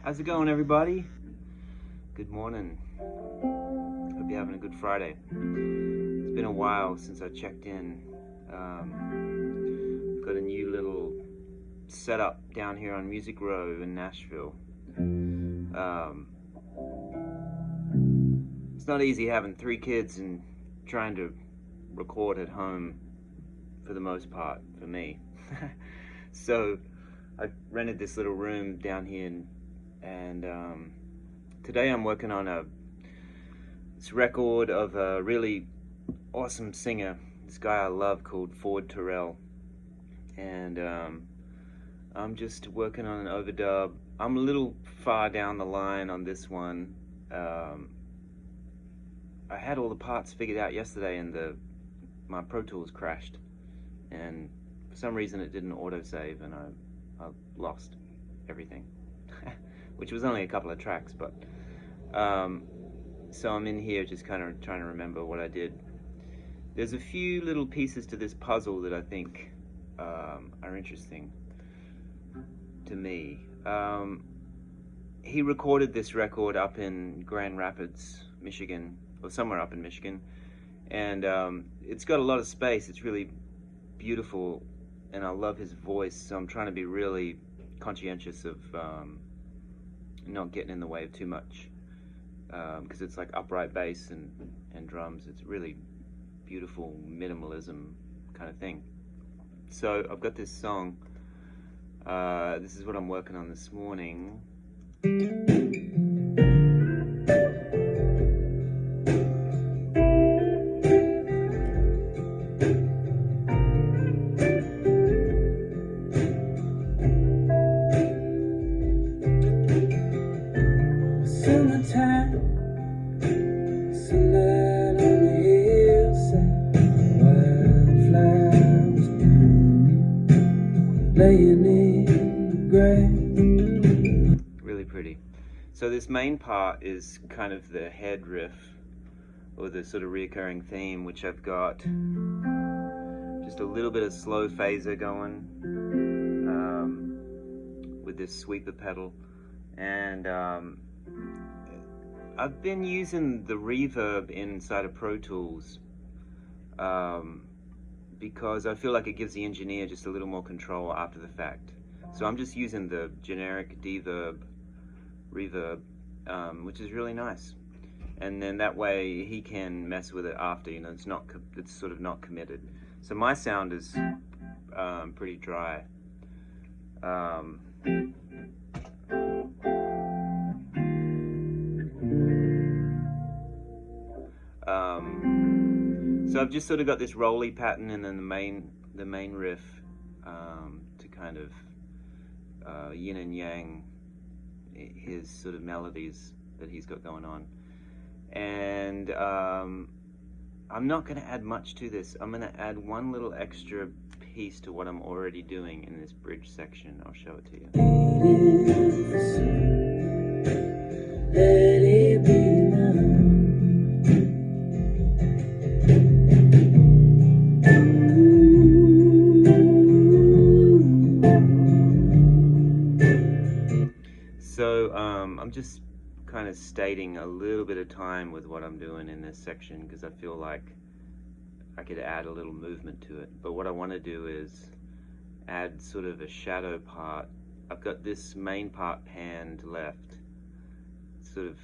How's it going, everybody? Good morning. Hope you're having a good Friday. It's been a while since I checked in. Got a new little setup down here on Music Row in Nashville. It's not easy having 3 kids and trying to record at home for the most part, for me. So I rented this little room down here and today I'm working on this record of a really awesome singer, this guy I love called Ford Turrell, and I'm just working on an overdub. I'm a little far down the line on this one. I had all the parts figured out yesterday and my Pro Tools crashed, and for some reason it didn't autosave and I lost everything. Which was only a couple of tracks, but so I'm in here just kind of trying to remember what I did. There's a few little pieces to this puzzle that I think are interesting to me. He recorded this record up in Grand Rapids, Michigan, or somewhere up in Michigan, and it's got a lot of space. It's really beautiful, and I love his voice, so I'm trying to be really conscientious of not getting in the way of too much, because it's like upright bass and drums. It's really beautiful minimalism kind of thing. So I've got this song. This is what I'm working on this morning. Summertime, sunlight on the hillside, wildflowers blooming, laying in the grass. Really pretty. So this main part is kind of the head riff, or the sort of reoccurring theme, which I've got just a little bit of slow phaser going with this sweeper pedal, and I've been using the reverb inside of Pro Tools because I feel like it gives the engineer just a little more control after the fact. So I'm just using the generic reverb, which is really nice. And then that way he can mess with it after, you know, it's sort of not committed. So my sound is pretty dry. So I've just sort of got this rolly pattern, and then the main riff to kind of yin and yang his sort of melodies that he's got going on. And I'm not going to add much to this. I'm going to add one little extra piece to what I'm already doing in this bridge section. I'll show it to you. Let it be known. So I'm just kind of stating a little bit of time with what I'm doing in this section, because I feel like I could add a little movement to it. But what I want to do is add sort of a shadow part. I've got this main part panned left, sort of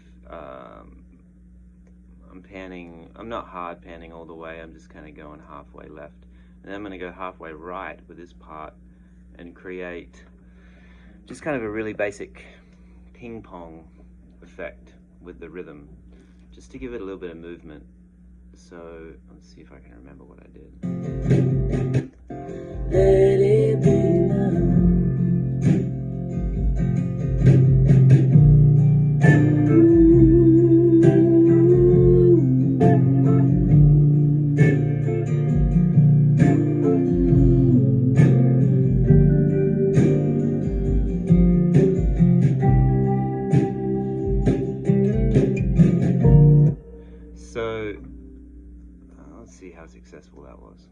I'm not hard panning all the way, I'm just kind of going halfway left, and then I'm going to go halfway right with this part and create just kind of a really basic ping pong effect with the rhythm, just to give it a little bit of movement. So let's see if I can remember what I did. Let it be known. So let's see how successful that was.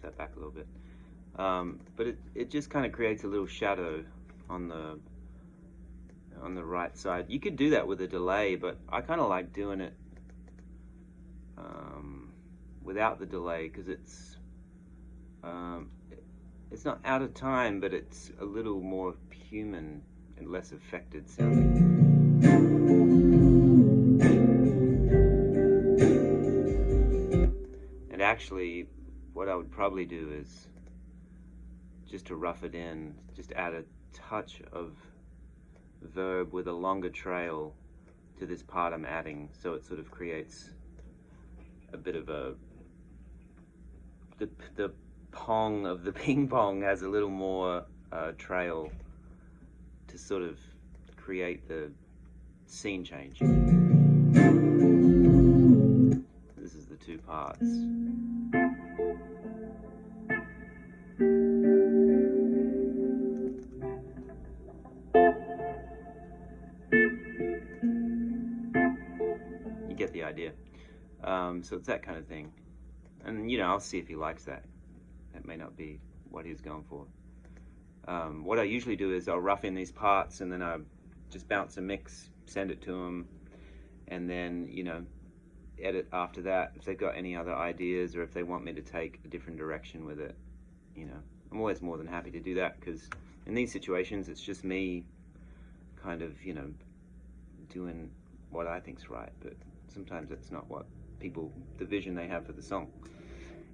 that back a little bit. But it just kind of creates a little shadow on the right side. You could do that with a delay, but I kind of like doing it without the delay, because it's not out of time, but it's a little more human and less affected sounding. And actually, what I would probably do is, just to rough it in, just add a touch of verb with a longer trail to this part I'm adding, so it sort of creates a bit of a, the pong of the ping pong has a little more trail to sort of create the scene change. This is the two parts. You get the idea. So it's that kind of thing. And, you know, I'll see if he likes that. That may not be what he's going for. What I usually do is I'll rough in these parts, and then I just bounce a mix, send it to them, and then, you know, edit after that if they've got any other ideas, or if they want me to take a different direction with it. You know, I'm always more than happy to do that, because in these situations it's just me kind of, you know, doing what I think's right, but sometimes it's not what the vision they have for the song.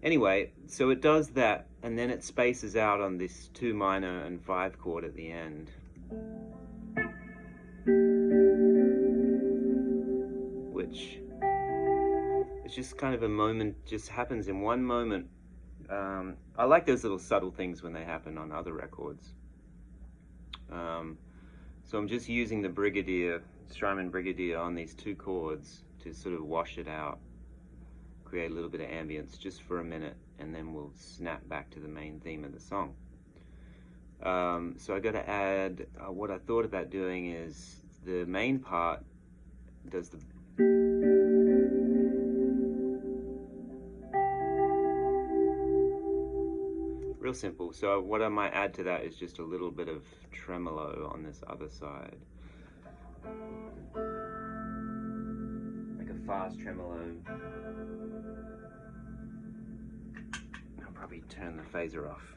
Anyway, so it does that, and then it spaces out on this 2 minor and 5 chord at the end, which it's just kind of a moment, just happens in one moment. I like those little subtle things when they happen on other records. So I'm just using the Brigadier, Strymon Brigadier, on these 2 chords to sort of wash it out, create a little bit of ambience just for a minute, and then we'll snap back to the main theme of the song. So I got to add, what I thought about doing is the main part does the real simple. So what I might add to that is just a little bit of tremolo on this other side, like a fast tremolo. I'll probably turn the phaser off.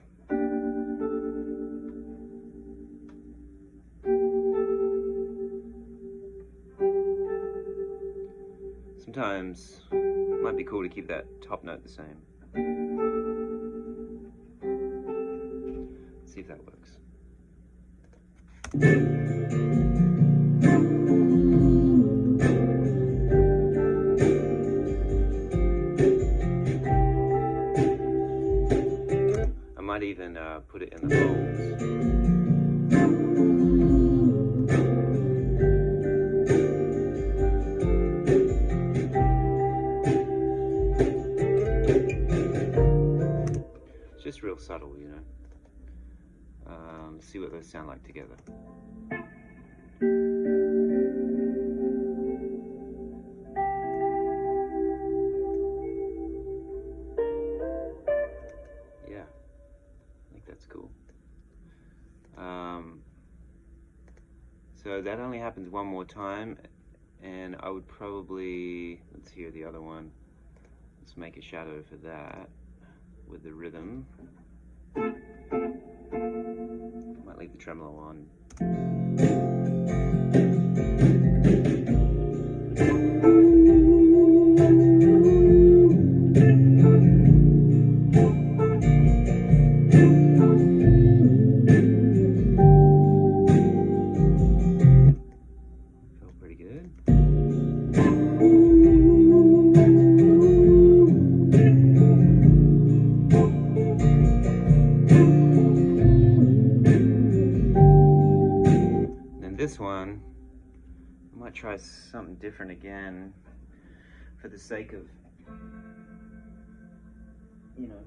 Sometimes it might be cool to keep that top note the same. See if that works. I might even put it in the bowls. It's just real subtle, you know. See what those sound like together. Yeah, I think that's cool. So that only happens one more time, and I would probably, let's hear the other one. Let's make a shadow for that with the rhythm. Might leave the tremolo on. Felt pretty good. This one, I might try something different again for the sake of, you know,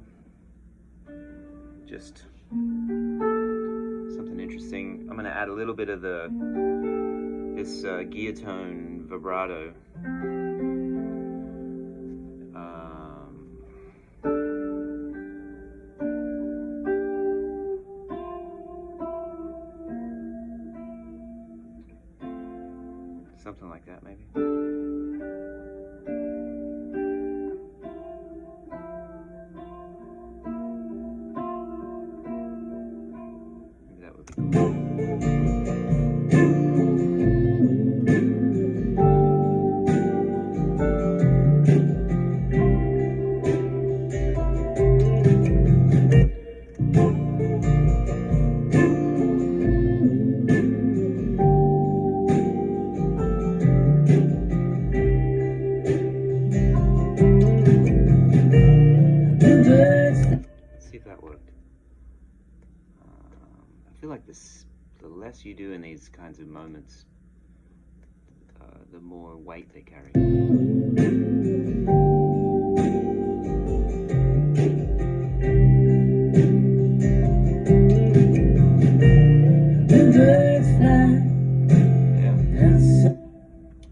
just something interesting. I'm going to add a little bit of this gear tone vibrato. something like that maybe. Maybe that would be cool. Let's see if that worked. I feel like the less you do in these kinds of moments, the more weight they carry.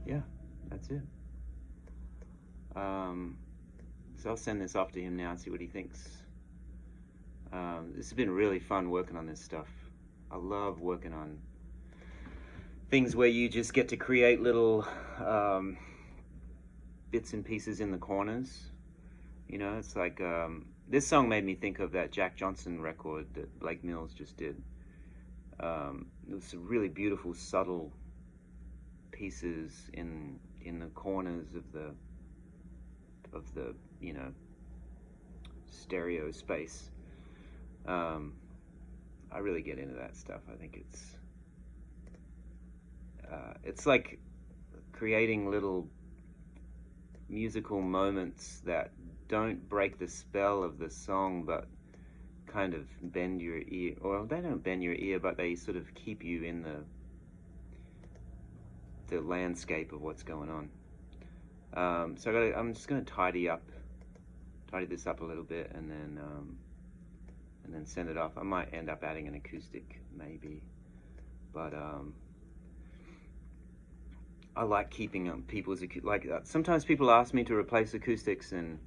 Yeah, that's it. So I'll send this off to him now and see what he thinks. This has been really fun working on this stuff. I love working on things where you just get to create little bits and pieces in the corners. You know, it's like this song made me think of that Jack Johnson record that Blake Mills just did. There was some really beautiful, subtle pieces in the corners of the you know, stereo space. I really get into that stuff. I think it's like creating little musical moments that don't break the spell of the song, but kind of bend your ear. Or they don't bend your ear, but they sort of keep you in the landscape of what's going on. So I'm just going to tidy this up a little bit, and then send it off. I might end up adding an acoustic, maybe, but I like keeping people's sometimes people ask me to replace acoustics, and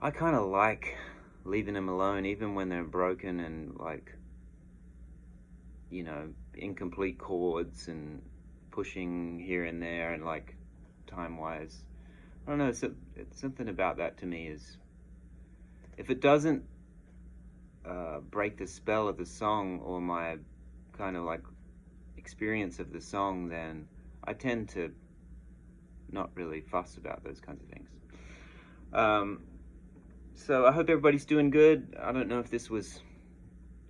I kind of like leaving them alone, even when they're broken and, like, you know, incomplete chords and pushing here and there, and like time-wise, I don't know. It's something about that to me is, if it doesn't break the spell of the song or my kind of like experience of the song, then I tend to not really fuss about those kinds of things. So I hope everybody's doing good. I don't know if this was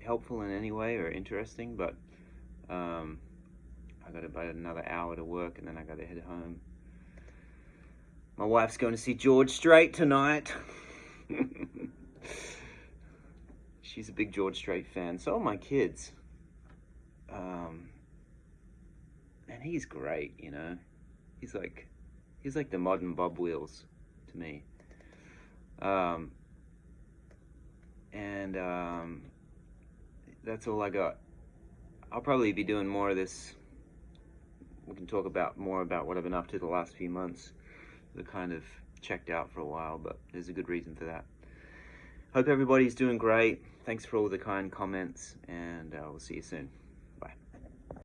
helpful in any way or interesting, but I got about another hour to work, and then I got to head home. My wife's going to see George Strait tonight. She's a big George Strait fan. So are my kids. And he's great, you know. He's like the modern Bob Wills to me. That's all I got. I'll probably be doing more of this. We can talk more about what I've been up to the last few months. We're kind of checked out for a while, but there's a good reason for that. Hope everybody's doing great. Thanks for all the kind comments, and we'll see you soon.